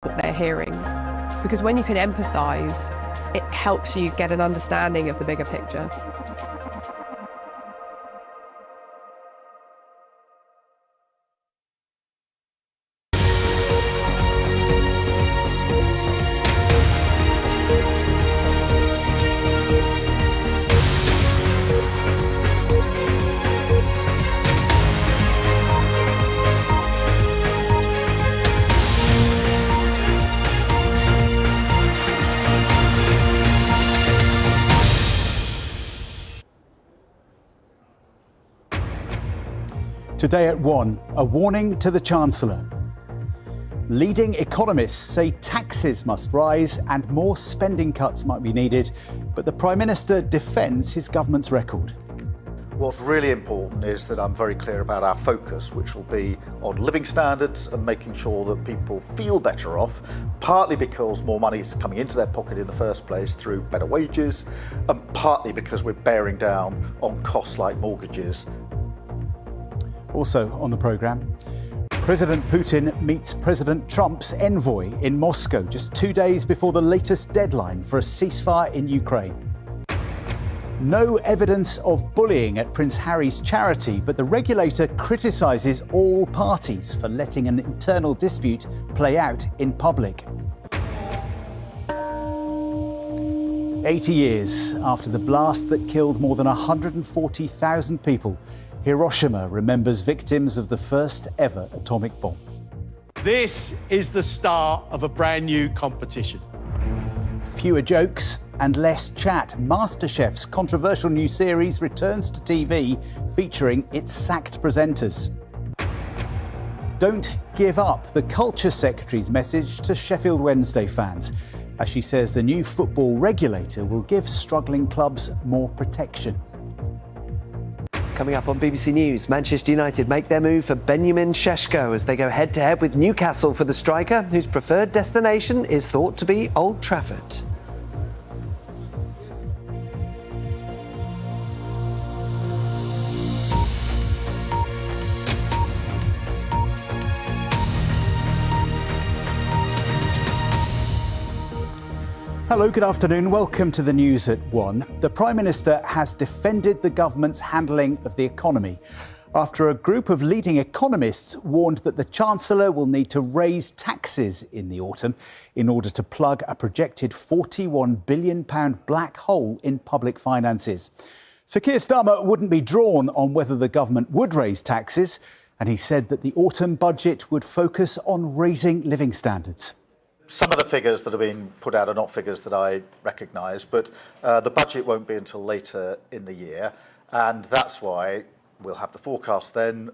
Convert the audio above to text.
what they're hearing. Because when you can empathise, it helps you get an understanding of the bigger picture. Today at 1, a warning to the Chancellor. Leading economists say taxes must rise and more spending cuts might be needed, but the Prime Minister defends his government's record. What's really important is that I'm very clear about our focus, which will be on living standards and making sure that people feel better off, partly because more money is coming into their pocket in the first place through better wages, and partly because we're bearing down on costs like mortgages. Also on the programme, President Putin meets President Trump's envoy in Moscow just 2 days before the latest deadline for a ceasefire in Ukraine. No evidence of bullying at Prince Harry's charity, but the regulator criticises all parties for letting an internal dispute play out in public. 80 years after the blast that killed more than 140,000 people, Hiroshima remembers victims of the first ever atomic bomb. This is the start of a brand new competition. Fewer jokes and less chat. MasterChef's controversial new series returns to TV, featuring its sacked presenters. Don't give up, the Culture Secretary's message to Sheffield Wednesday fans, as she says the new football regulator will give struggling clubs more protection. Coming up on BBC News, Manchester United make their move for Benjamin Šeško as they go head-to-head with Newcastle for the striker, whose preferred destination is thought to be Old Trafford. Hello, good afternoon. Welcome to the news at 1. The Prime Minister has defended the government's handling of the economy after a group of leading economists warned that the Chancellor will need to raise taxes in the autumn in order to plug a projected £41 billion black hole in public finances. Sir Keir Starmer wouldn't be drawn on whether the government would raise taxes, and he said that the autumn budget would focus on raising living standards. Some of the figures that have been put out are not figures that I recognise, but the budget won't be until later in the year, and that's why we'll have the forecast then.